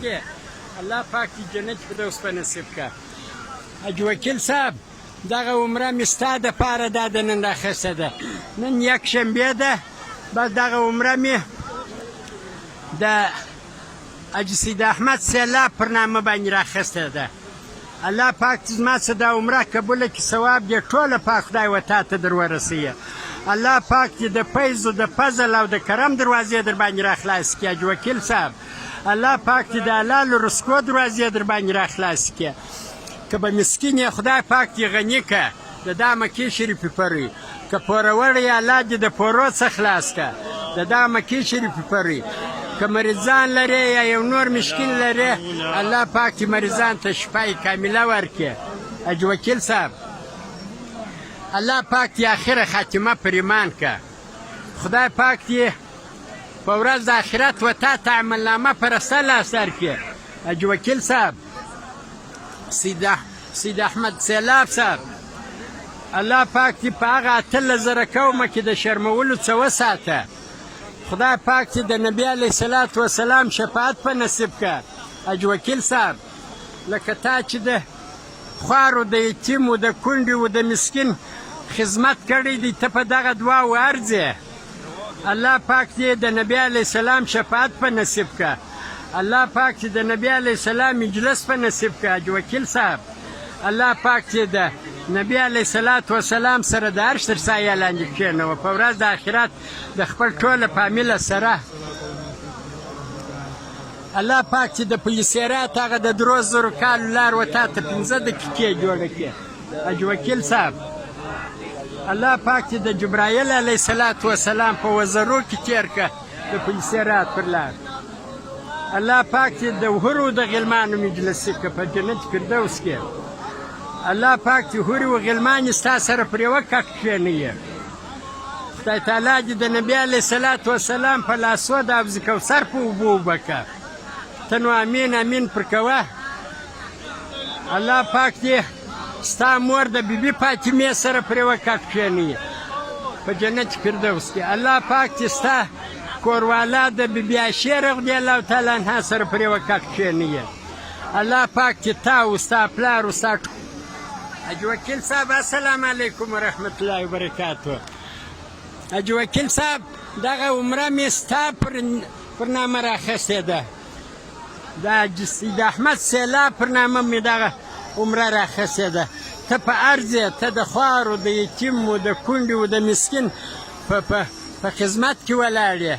الله پاک دې جنت فردوس په نصیب که. حاج وکیل صاحب دغه عمره مې ستا دپاره دا د نن راخیسته ده. نن یکشنبې ده، بس دغه عمره مې د حاجي سید احمد سیلاب پر نامه باندې راخیسته ده. الله پاک دې زما څه دا عمره قبوله کړي، ثواب دې ټوله پاک خدای و تا ته در ورسوي. الله پاک دې د فیض و د فضل او د کرم دروازې در باندې راخلاص کړي. حاج وکیل صاحب الله پاک دې د حلالو رزقو دروازې در باندې راخلاص کړي. که به مسکین یې خدای پاک دې غني که د دا مکې شریفې پرې، که پورور یې الله دې د پورو څخه خلاص که د دا مکې شریفې پرې. که مریضان لرې یا یو نور مشکل لرې، الله پاک دې مریضان ته شفای کامله ورکړي. حاج وکیل صاحب الله پاک دې آخره خاتمه پر ایمان که. خدای پاک دې په ورځ د آخرت و تا ته عملنامه پرسته لاس درکړي. حاج وکیل صاحب سید احمد سیلاب صاحب الله پاک دې په هغه 18,000 قومه کې د شرمولو څه وساته. خدای پاک دې د نبي علیه صلات وسلام شفاعت په نصیب که. حاج وکیل صاحب لکه تا چې د خوارو د یتیم و د کونډې و د مسکین خدمت کړی دی، ته په دغه دعا ورځې. الله پاک دې د نبی علیه السلام شفاعت په نصیب که. الله پاک دې د نبی علیه السلام مجلس په نصیب که. حاج وکیل صاحب الله پاک دې د نبی علیه صلات وسلام سره د عرش تر سایه لاندې کښېنوه په ورځ د آخرت د خپل ټوله فامیله سره. الله پاک چې د پلیسیرات هغه د 3,000 کالو لار و تا ته 15 دقیقې جوړه کړي. حاج وکیل صاحب الله پاک چې د جبرائیل علیه صلات وسلام په وزرو کې تېر که د پلیسیرات پر لار. الله پاک چې د حورو د غلمانو مجلسي که په جنت فردوس کې. الله پاک چې حورې و غلمان ستا سره پر یوه کټ کښېنوي. خدای تعالی دې د نبي علیه صلات وسلام په لاسو د حوض کوثر په اوبو اوبه که. ته نو امین امین پر کوه. الله پاک دې ستا مور د بیبي فاطمې سره پر یوه کټ کښېنوي په جنت فردوس کې. الله پاک دې ستا کوروالا د بیبي عایشې رضی الله تعالی عنها سره پر یوه کټ کښېنوي. الله پاک دې تا و ستا پلار و ستا حاج وکیل صاحب السلام علیکم ورحمت الله وبرکاتو. حاج وکیل صاحب دغه عمره مې ستا پر نامه راخیستې ده. د حاجي سید احمد سیلاب پر نامه مې دغه عمره راخیستې ده. ته په عرض یې، ته د خوارو د یتیم و د کونډې و د مسکین په خدمت کې ولاړ یې.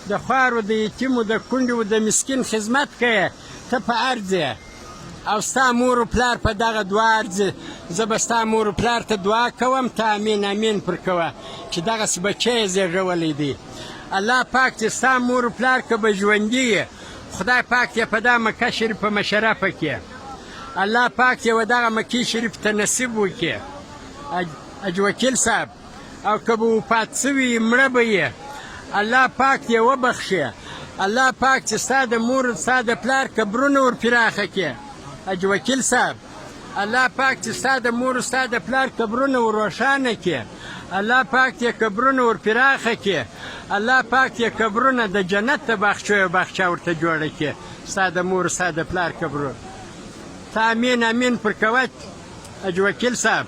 د خوارو د یتیم و د کونډې و د مسکین خدمت کوې. ته په عرض یې او ستا مور و پلار په دغه دعا ارځي. زه به ستا مور و پلار ته دعا کوم، ته امین امین پر کوه چې دغسې بچی یې زېږولی دی. الله پاک چې ستا مور و پلار که به ژوندي یې، خدای پاک دې په دا مکه شریفه مشرفه کړي. الله پاک دې و دغه مکې شریف ته نصیب وکړي. حاج وکیل صاحب او که به وفات سوي مړه به یې، الله پاک دې وبخښي. الله پاک چې ستا د مور ستا د پلار قبرونه ور پراخه کړي. حاج وکیل صاحب الله پاک چې ستا د مور ستا د پلار قبرونه ور روښانه کړي. الله پاک دې قبرونه ور پراخه کړي. الله پاک دې قبرونه د جنت د باغچه ورته جوړه کړي. ستا د مور ستا د پلار قبرونه ته امین امین پر کوه. حاج وکیل صاحب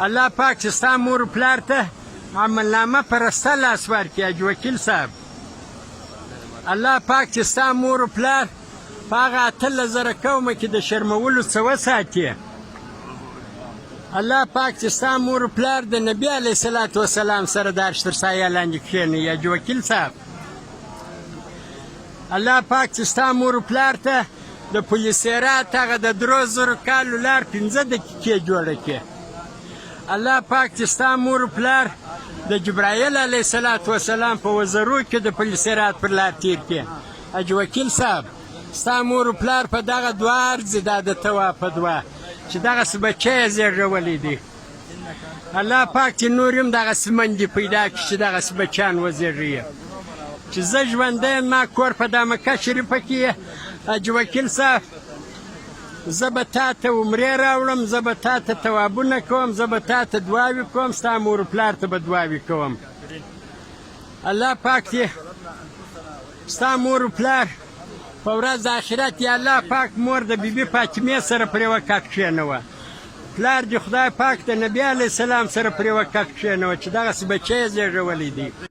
الله پاک چې ستا مور پلار ته عملنامه پرسته لاس ورکړي. حاج وکیل صاحب الله پاک چې ستا مور پلار په هغه 18,000 قومه کې د شرمولو څه وساتي. الله پاک چې ستا مور پلار د نبي علیه صلات وسلام سره د عرش تر سایه لاندې کښېنوي. حاج وکیل صاحب الله پاک چې ستا مور پلار ته د پلیسیرات هغه د 3,000 کالو لار 15 دقیقې جوړه کړي. الله پاک چې ستا مور پلار د جبرائیل علیه صلات وسلام په وزرو کې د پلیسیرات پر لار تیر کړي. حاج وکیل صاحب ستا مور پلار په دغه دعا ارځي، دا د توا په دعا چې دغسې بچی یې زېږولی دی. الله پاک چې نور هم دغسې مندې پیدا کړي چې دغسې بچیان وزېږوي. چې زه ژوندی یم، ما کور په دا مکه شریفه کې. حاج وکیل صاحب زه به تا ته عمرې راوړم، زه به تا ته توابونه کوم، زه به تا ته دعاوې کوم، ستا مور پلار ته به دعاوې کوم. الله پاک دې ستا مور پلار په ورځ د آخرت یې الله پاک مور د بیبي فاطمې سره پرې وکټ کښېنوه، پلار دې خدای پاک د نبي علیه السلام سره پرې وکټ کښېنوه چې دغسې بچی یې زېږولی دی.